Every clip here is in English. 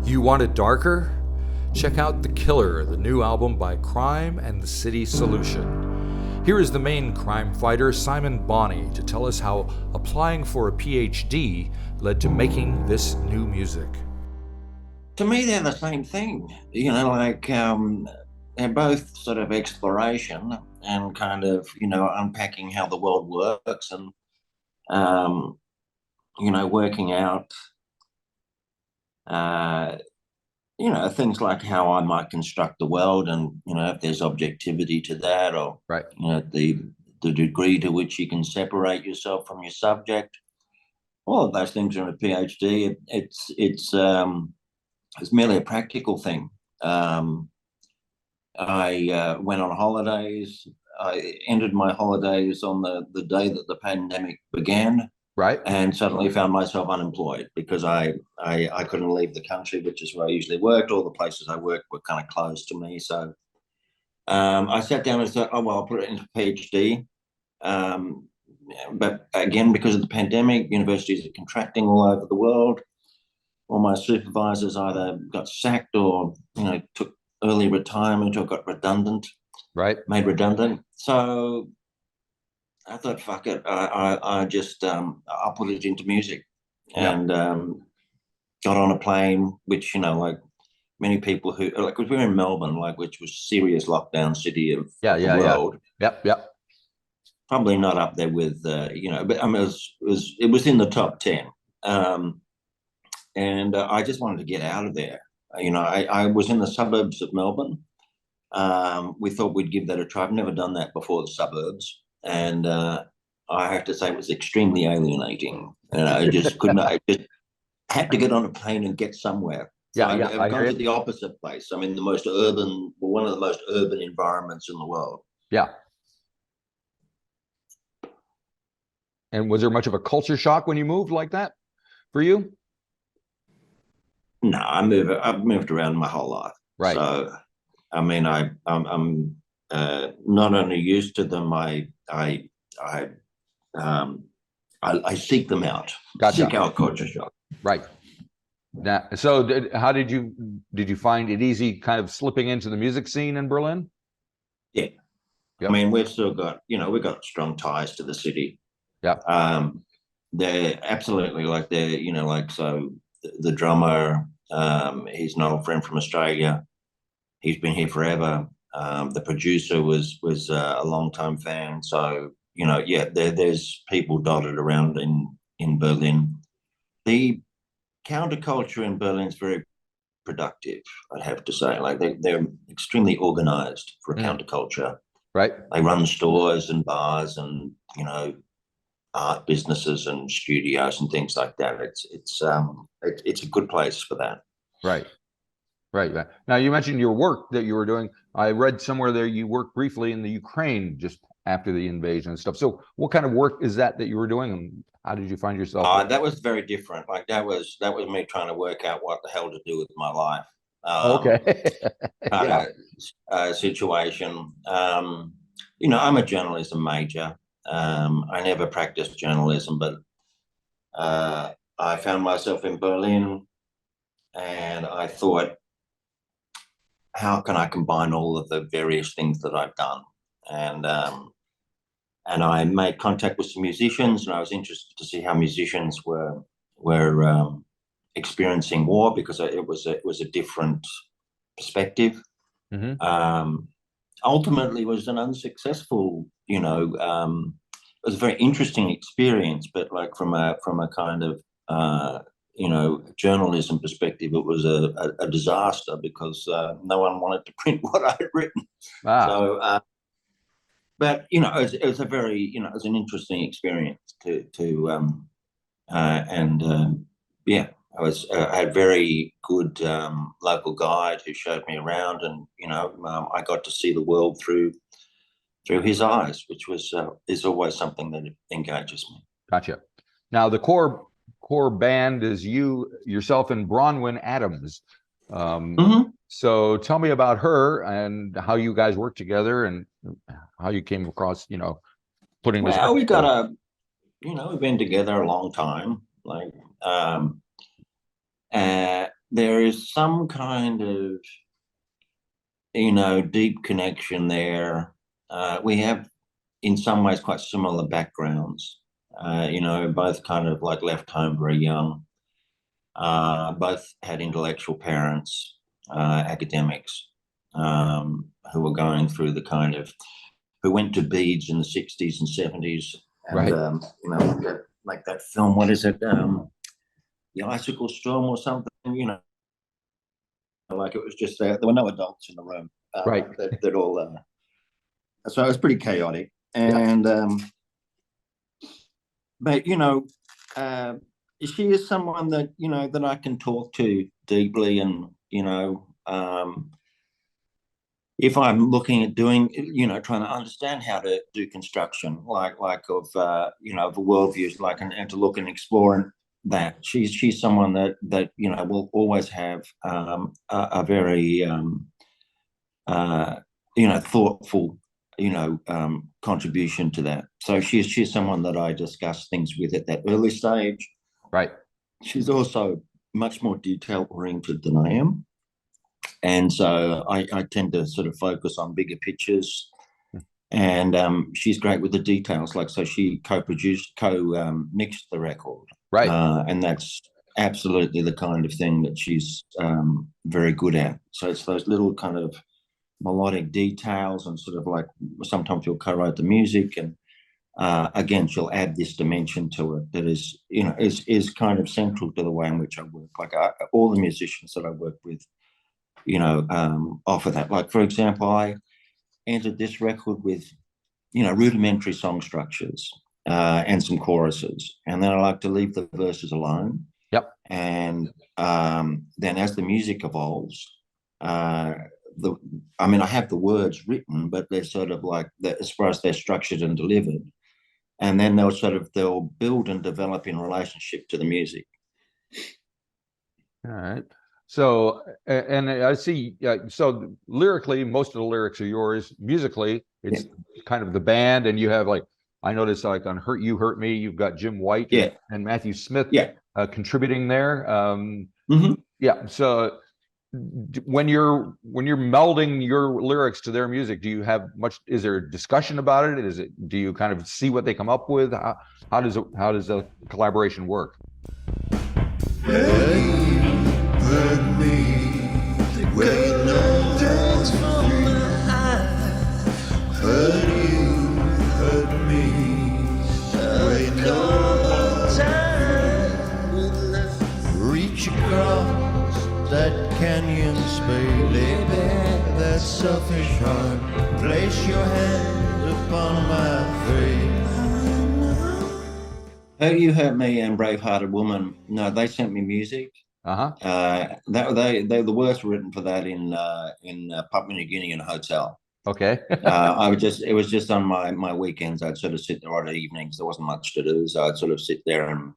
You want it darker? Check out The Killer, the new album by Crime and the City Solution. Here is the main crime fighter, Simon Bonney, to tell us how applying for a PhD led to making this new music. To me, they're the same thing. They're both sort of exploration and kind of, unpacking how the world works and, um, working out, uh, things like how I might construct the world and, if there's objectivity to that or, Right. The degree to which you can separate yourself from your subject. All of those things are in a PhD. It's merely a practical thing. I went on holidays. I ended my holidays on the day that the pandemic began, Right. and suddenly found myself unemployed because I couldn't leave the country, which is where I usually worked. All the places I worked were kind of closed to me. So I sat down and thought, oh, well, I'll put it into PhD. But again, because of the pandemic, universities are contracting all over the world. All my supervisors either got sacked or, took early retirement or got made redundant. So I thought, fuck it. I just, I'll put it into music. And got on a plane, which, like many people who, like, because we're in Melbourne, like, which was serious lockdown city of the world. Yep. Probably not up there with, but I mean, it was in the top 10. And I just wanted to get out of there. I was in the suburbs of Melbourne. We thought we'd give that a try. I've never done that before, the suburbs. And I have to say it was extremely alienating. And I just couldn't, I just had to get on a plane and get somewhere. So I've gone to the opposite place. I mean, one of the most urban environments in the world. Yeah. And was there much of a culture shock when you moved like that for you? No, I've moved around my whole life. Right. So, I mean, I'm not only used to them, I seek them out. Gotcha. Seek out culture shock. Right. Now, so how did you find it easy kind of slipping into the music scene in Berlin? Yeah. Yep. I mean, we've still got, we've got strong ties to the city. Yeah. They're absolutely so the drummer, he's an old friend from Australia. He's been here forever. The producer was a long-time fan. So, there's people dotted around in Berlin. The counterculture in Berlin is very productive, I'd have to say. Like they're extremely organized for counterculture. Right. They run stores and bars and, art businesses and studios and things like that. It's a good place for that. Right. Now you mentioned your work that you were doing. I read somewhere there you worked briefly in the Ukraine just after the invasion and stuff. So what kind of work is that you were doing, and how did you find yourself? That was very different. Like that was me trying to work out what the hell to do with my life. Okay. Situation. I'm a journalism major. I never practiced journalism, but I found myself in Berlin, and I thought, how can I combine all of the various things that I've done? And I made contact with some musicians, and I was interested to see how musicians were experiencing war, because it was a different perspective. Mm-hmm. Ultimately, it was an unsuccessful, it was a very interesting experience, but like from a kind of journalism perspective, it was a disaster because no one wanted to print what I had written. So, but it was a very, it was an interesting experience I had a very good local guide who showed me around, and I got to see the world through his eyes, which is always something that engages me. Gotcha. Now the core band is yourself and Bronwyn Adams. So tell me about her and how you guys work together and how you came across, putting this. Well, we've been together a long time. Like, there is some kind of, deep connection there. We have, in some ways, quite similar backgrounds. Both kind of like left home very young. Both had intellectual parents, academics, who were going through the kind of, who went to Beads in the 60s and 70s. And, like that film, what is it? The Icicle Storm or something, like it was just, there were no adults in the room. That all, so it was pretty chaotic. And, but, she is someone that, that I can talk to deeply. And, if I'm looking at doing, trying to understand how to do construction, like of, of a worldview, like, and to look and explore that, she's someone that will always have a very, thoughtful, contribution to that. So she's someone that I discuss things with at that early stage. Right. She's also much more detail oriented than I am. And so I tend to sort of focus on bigger pictures. And she's great with the details. Like, so she co-produced, mixed the record. Right. And that's absolutely the kind of thing that she's very good at. So it's those little kind of melodic details, and sort of like, sometimes she'll co-write the music, and again, she'll add this dimension to it that is, is kind of central to the way in which I work. Like, all the musicians that I work with, offer that. Like, for example, I entered this record with, rudimentary song structures and some choruses, and then I like to leave the verses alone. Yep. And then as the music evolves, I have the words written, but they're sort of like, as far as they're structured and delivered, and then they'll build and develop in relationship to the music. All right. So, and I see, so lyrically, most of the lyrics are yours. Musically, it's kind of the band, and you have, like, I noticed, like, on "Hurt You, Hurt Me," you've got Jim White and Matthew Smith contributing there. Yeah. So when you're melding your lyrics to their music, do you have much, is there a discussion about it? Do you kind of see what they come up with? How does a collaboration work? Hurt me, wait, no dance from the high. Hurt you, hurt me, wait, no time. Reach across that canyon space, lay bare that selfish heart, place your hand upon my face. Hurt You, Hurt Me and Bravehearted Woman, no, they sent me music. They're the words were written for that in Papua New Guinea in a hotel. Okay. it was just on my weekends. I'd sort of sit there, or evenings. There wasn't much to do, so I'd sort of sit there and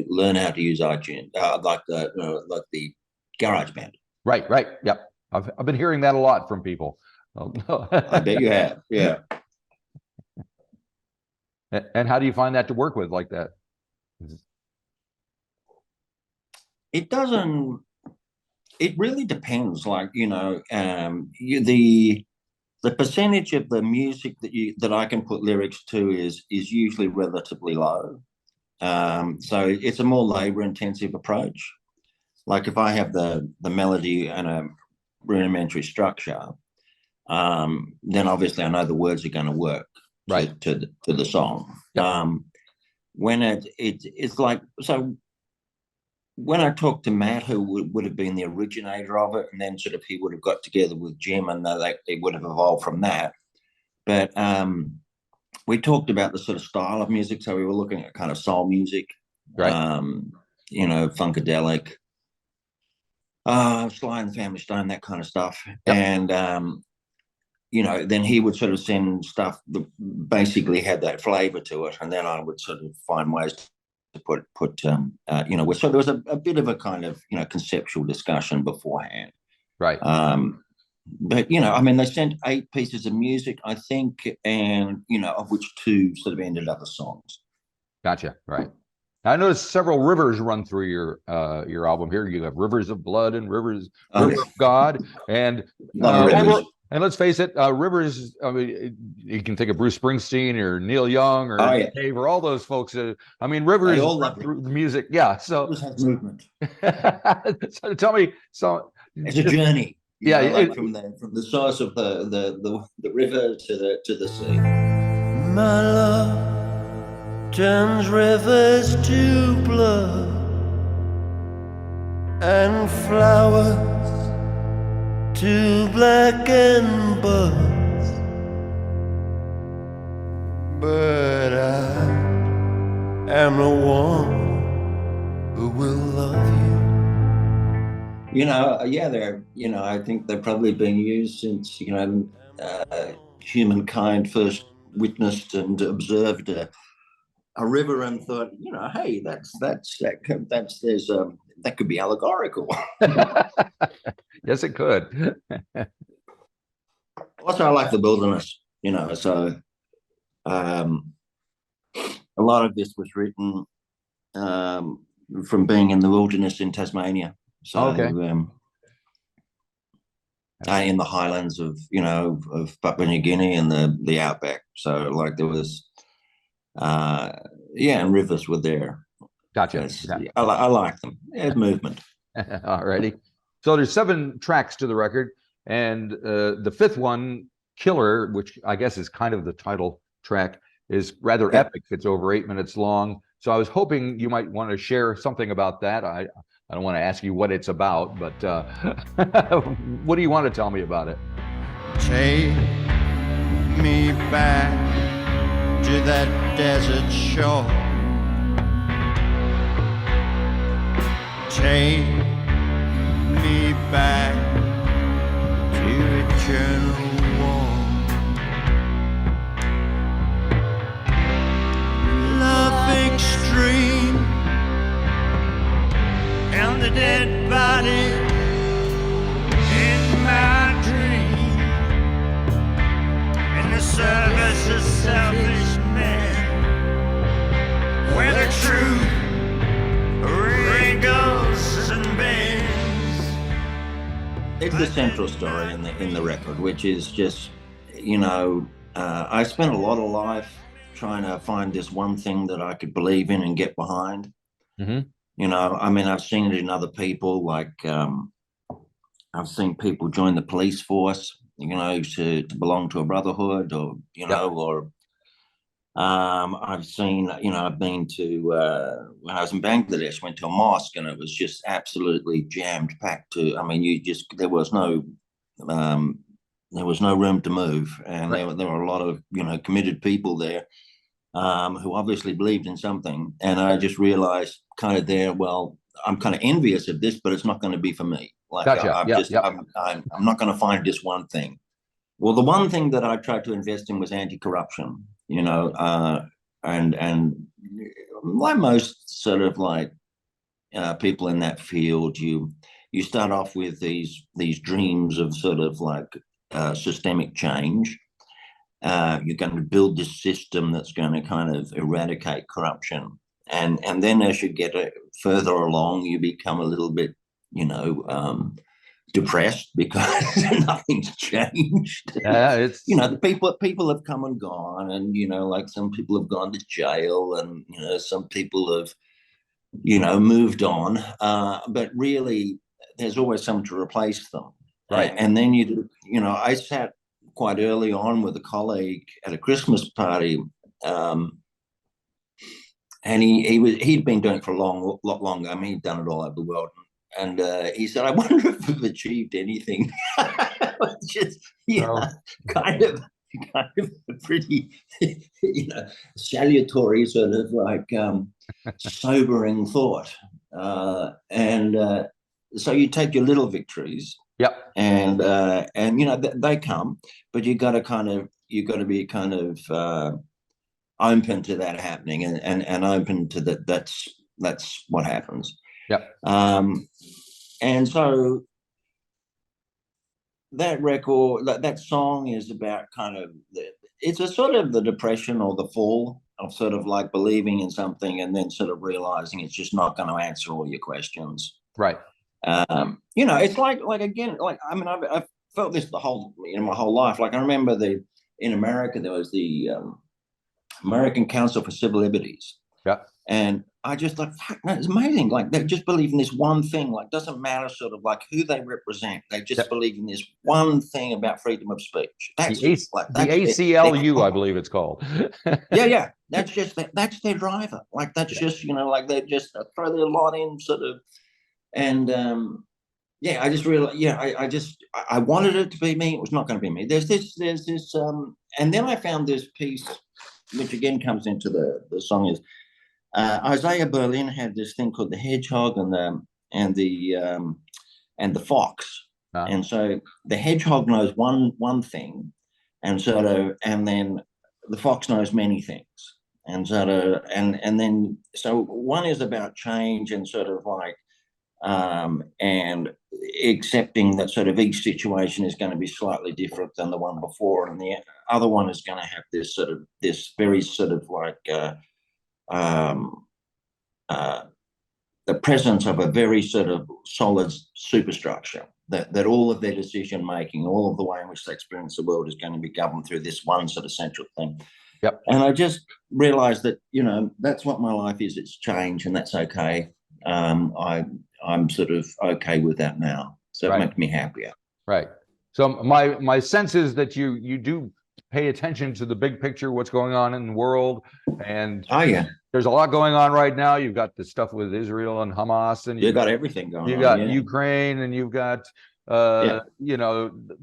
learn how to use iTunes, like the GarageBand. Right. Yep. I've been hearing that a lot from people. I bet you have. Yeah. And how do you find that to work with like that? It doesn't. It really depends. Like, the percentage of the music that I can put lyrics to is usually relatively low. So it's a more labor-intensive approach. Like, if I have the melody and a rudimentary structure, then obviously I know the words are going to work to the song. Yep. When it's like, so when I talked to Matt, who would have been the originator of it, and then sort of he would have got together with Jim, and it would have evolved from that. But we talked about the sort of style of music, so we were looking at kind of soul music, funkadelic, Sly and the Family Stone, that kind of stuff. Yep. And then he would sort of send stuff that basically had that flavor to it, and then I would sort of find ways to put so there was a bit of a kind of conceptual discussion beforehand, right? But they sent 8 pieces of music, I think, and of which 2 sort of ended up as songs. Gotcha. Right. I noticed several rivers run through your album here. You have Rivers of Blood and Rivers River of God, and let's face it, rivers. I mean, you can think of Bruce Springsteen or Neil Young or Dave or all those folks. I mean, rivers run through the music. Yeah, so it has movement. So tell me, it's a journey. Yeah, like from the source of the river to the sea. My love turns rivers to blood and flowers to blacken buds, but I am the one who will love you. I think they're probably being used since humankind first witnessed and observed a river and thought, hey, that could be allegorical. Yes, it could. Also, I like the wilderness, so a lot of this was written from being in the wilderness in Tasmania. So in the highlands of Papua New Guinea and the outback. So like there was and rivers were there. Gotcha. I like them. Yeah, movement. Alrighty. So there's 7 tracks to the record, and the 5th one, Killer, which I guess is kind of the title track, is rather epic. It's over 8 minutes long. So I was hoping you might want to share something about that. I don't want to ask you what it's about, but what do you want to tell me about it? Take me back to that desert shore. Take me back to eternal war. Love extreme and the dead body in my dream, in the service of selfish men, where the truth wriggles and bends. It's the central story in the record, which is just, I spent a lot of life trying to find this one thing that I could believe in and get behind. Mm-hmm. I've seen it in other people, like I've seen people join the police force, to belong to a brotherhood, or or I've seen, I've been to when I was in Bangladesh, went to a mosque, and it was just absolutely jammed packed. There was no room to move, and there were a lot of committed people there who obviously believed in something. And I just realized kind of there, well, I'm kind of envious of this, but it's not going to be for me. Like gotcha. I'm not going to find this one thing. Well, the one thing that I tried to invest in was anti-corruption, and like most sort of like people in that field, you start off with these dreams of sort of like systemic change. You're going to build this system that's going to kind of eradicate corruption. And then as you get further along, you become a little bit, depressed because nothing's changed. It's the people have come and gone, and like some people have gone to jail, and some people have moved on, but really there's always someone to replace them, right? And then I sat quite early on with a colleague at a Christmas party, and he'd been doing it for a lot longer. I mean, he'd done it all over the world. And he said, I wonder if we've achieved anything. Just, kind of a pretty, salutary sort of like sobering thought. So you take your little victories. Yep. And they come, but you got to be kind of open to that happening, and open to that. That's what happens. Yep. And so that record, that song is about kind of it's a sort of the depression or the fall sort of like believing in something and then sort of realizing it's just not going to answer all your questions. Right. It's like again, like I mean, I've felt this my whole life. Like I remember in America there was the American Council for Civil Liberties. Yeah. And I just thought, fuck, no, it's amazing. Like they just believe in this one thing. Like doesn't matter sort of like who they represent. They just believe in this one thing about freedom of speech. That's the ACLU, I believe it's called. yeah. That's their driver. Like that's just like they just throw their lot in sort of, and I just realized I wanted it to be me. It was not going to be me. There's this and then I found this piece, which again comes into the song is. Isaiah Berlin had this thing called the hedgehog and the fox, and so the hedgehog knows one thing, and then the fox knows many things, and then one is about change and sort of like and accepting that sort of each situation is going to be slightly different than the one before, and the other one is going to have this very sort of like the presence of a very sort of solid superstructure that all of their decision making, all of the way in which they experience the world is going to be governed through this one sort of central thing. Yep. And I just realized that, that's what my life is. It's change, and that's okay. I'm sort of okay with that now. So it makes me happier. Right. So my sense is that you do pay attention to the big picture, what's going on in the world. And there's a lot going on right now. You've got the stuff with Israel and Hamas, and you've got everything going on. You've got Ukraine, and you've got the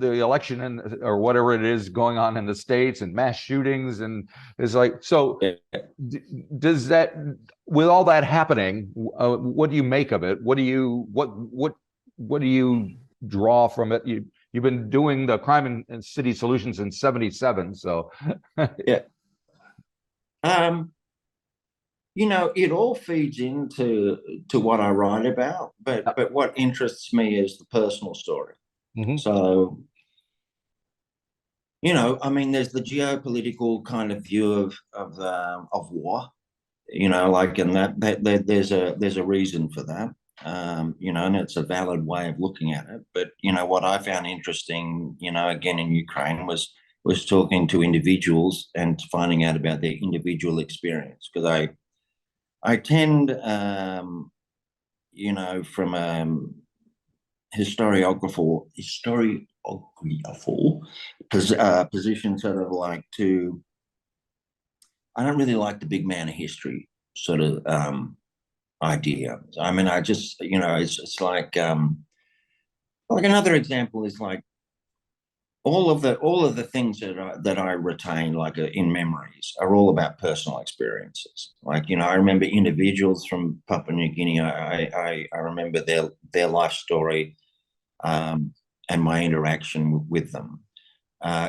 election or whatever it is going on in the States, and mass shootings, and it's like, so does that, with all that happening, what do you make of it? What do you draw from it? You've been doing the crime and city solutions in '77, so it all feeds into what I write about, but what interests me is the personal story. Mm-hmm. So, I mean, there's the geopolitical kind of view of war, like, and that there's a reason for that, and it's a valid way of looking at it. But what I found interesting, again in Ukraine was talking to individuals and finding out about their individual experience, because I tend, from a historiographer position, sort of like I don't really like the big man of history sort of idea. I mean, I just, it's like another example is like, all of the things that I retain, like in memories, are all about personal experiences. Like, I remember individuals from Papua New Guinea. I remember their life story, and my interaction with them.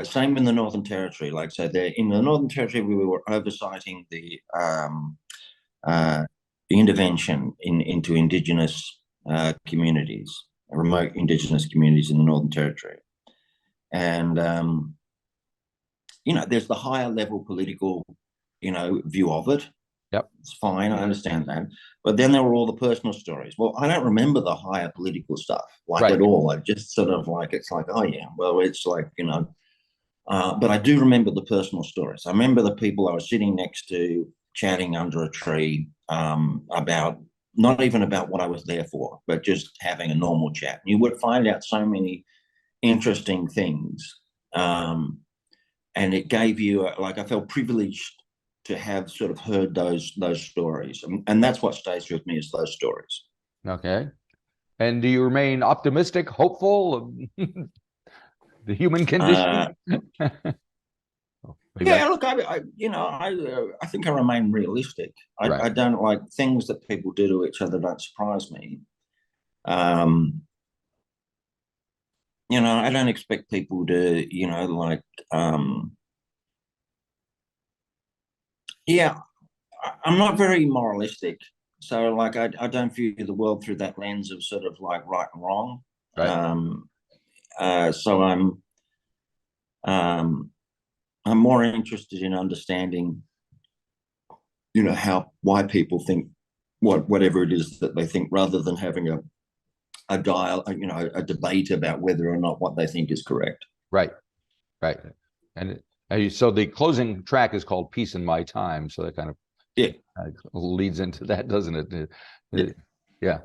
Same in the Northern Territory. Like, so in the Northern Territory, we were oversighting the intervention into Indigenous communities, remote Indigenous communities in the Northern Territory. And, there's the higher level political, view of it. Yep. It's fine. I understand that. But then there were all the personal stories. Well, I don't remember the higher political stuff at all. I just sort of like, it's like, oh yeah, well, it's like, but I do remember the personal stories. I remember the people I was sitting next to chatting under a tree, about, not even about what I was there for, but just having a normal chat. You would find out so many interesting things, and it gave you I felt privileged to have sort of heard those stories, and that's what stays with me, is those stories. Okay. And do you remain optimistic, hopeful? The human condition? Yeah, look, I think I remain realistic. I don't like things that people do to each other don't surprise me. I don't expect people to, I'm not very moralistic. So like, I don't view the world through that lens of sort of like right and wrong. Right. So I'm more interested in understanding why people think whatever it is that they think, rather than having a debate about whether or not what they think is correct. Right. And so the closing track is called "Peace in My Time," so that kind of leads into that, doesn't it? Yeah.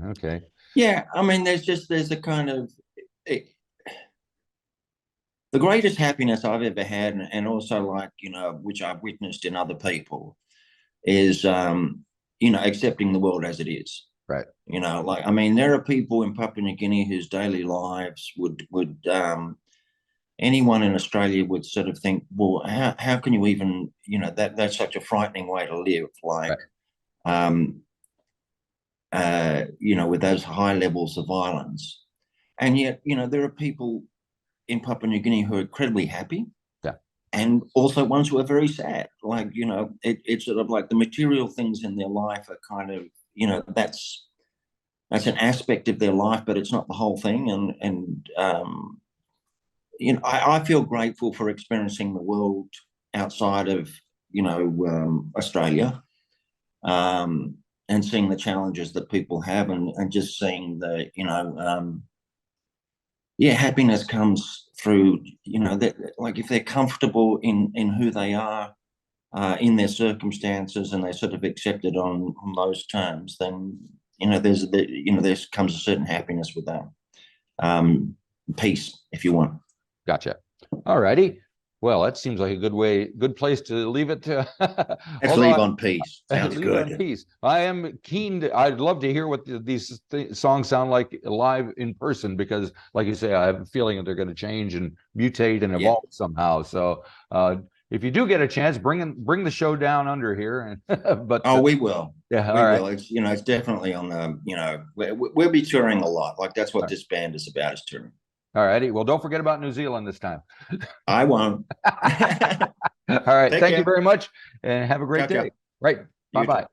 Okay. Yeah, I mean, there's a kind of the greatest happiness I've ever had, and also which I've witnessed in other people, is accepting the world as it is. Right. I mean, there are people in Papua New Guinea whose daily lives would anyone in Australia would sort of think, well, how can you even, that's such a frightening way to live, with those high levels of violence. And yet, there are people in Papua New Guinea who are incredibly happy. Yeah. And also ones who are very sad. It's sort of like the material things in their life are kind of, that's an aspect of their life, but it's not the whole thing. I feel grateful for experiencing the world outside of, Australia, and seeing the challenges that people have, and just seeing the, happiness comes through, if they're comfortable in who they are, in their circumstances, and they sort of accept it on those terms, then, there comes a certain happiness with that. Peace, if you want. Gotcha. All righty. Well, that seems like a good place to leave it. Let's leave on peace. Sounds good. On peace. I am keen. I'd love to hear what these songs sound like live in person, because, like you say, I have a feeling that they're going to change and mutate and evolve somehow. So, if you do get a chance, bring the show down under here. But we will. Yeah, we will. It's it's definitely on the we'll be touring a lot. Like, that's what this band is about, is touring. All righty. Well, don't forget about New Zealand this time. I won't. All right. Thank you very much, and have a great day. Right. Bye-bye.